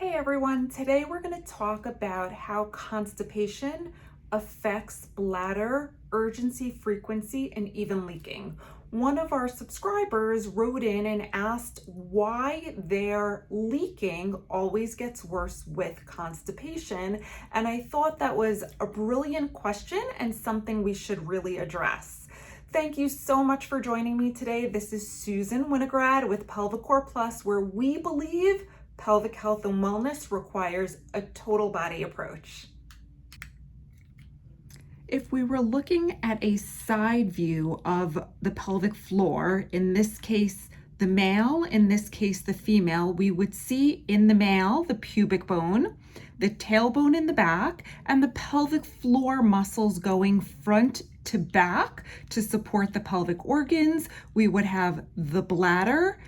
Hey everyone, today we're going to talk about how constipation affects bladder, urgency, frequency, and even leaking. One of our subscribers wrote in and asked why their leaking always gets worse with constipation, and I thought that was a brilliant question and something we should really address. Thank you so much for joining me today. This is Susan Winograd with Pelvicore Plus, where we believe pelvic health and wellness requires a total body approach. If we were looking at a side view of the pelvic floor, in this case the male, in this case the female, we would see in the male the pubic bone, the tailbone in the back, and the pelvic floor muscles going front to back to support the pelvic organs. We would have the bladder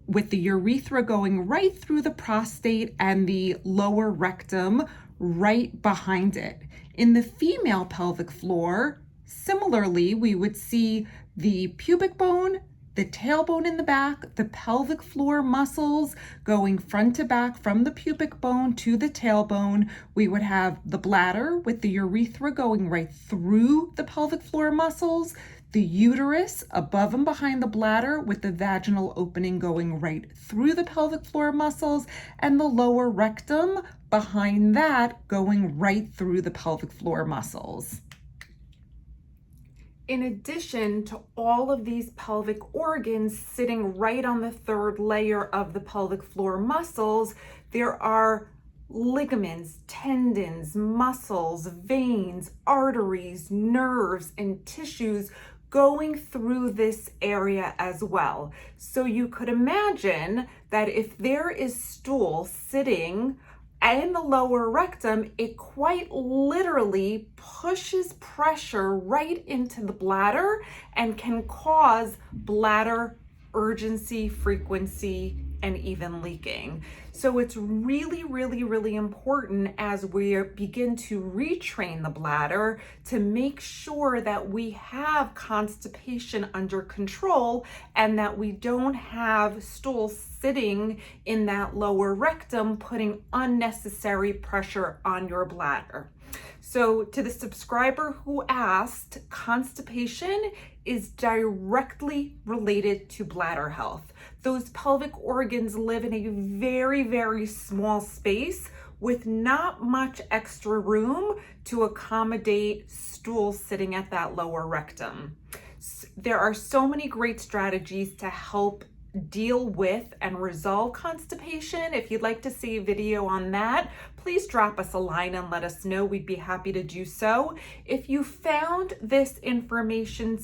with the urethra going right through the prostate and the lower rectum right behind it. In the female pelvic floor, similarly, we would see the pubic bone, the tailbone in the back, the pelvic floor muscles going front to back from the pubic bone to the tailbone. We would have the bladder with the urethra going right through the pelvic floor muscles, the uterus above and behind the bladder with the vaginal opening going right through the pelvic floor muscles, and the lower rectum behind that going right through the pelvic floor muscles. In addition to all of these pelvic organs sitting right on the third layer of the pelvic floor muscles, there are ligaments, tendons, muscles, veins, arteries, nerves, and tissues going through this area as well. So you could imagine that if there is stool sitting in the lower rectum, it quite literally pushes pressure right into the bladder and can cause bladder urgency, frequency, and even leaking. So it's really important as we begin to retrain the bladder to make sure that we have constipation under control and that we don't have stool sitting in that lower rectum putting unnecessary pressure on your bladder. So to the subscriber who asked, constipation is directly related to bladder health. Those pelvic organs live in a very small space with not much extra room to accommodate stool sitting at that lower rectum. There are so many great strategies to help deal with and resolve constipation. If you'd like to see a video on that, please drop us a line and let us know. We'd be happy to do so. If you found this information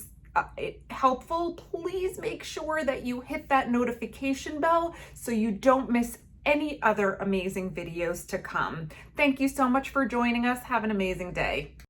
helpful, please make sure that you hit that notification bell so you don't miss any other amazing videos to come. Thank you so much for joining us. Have an amazing day.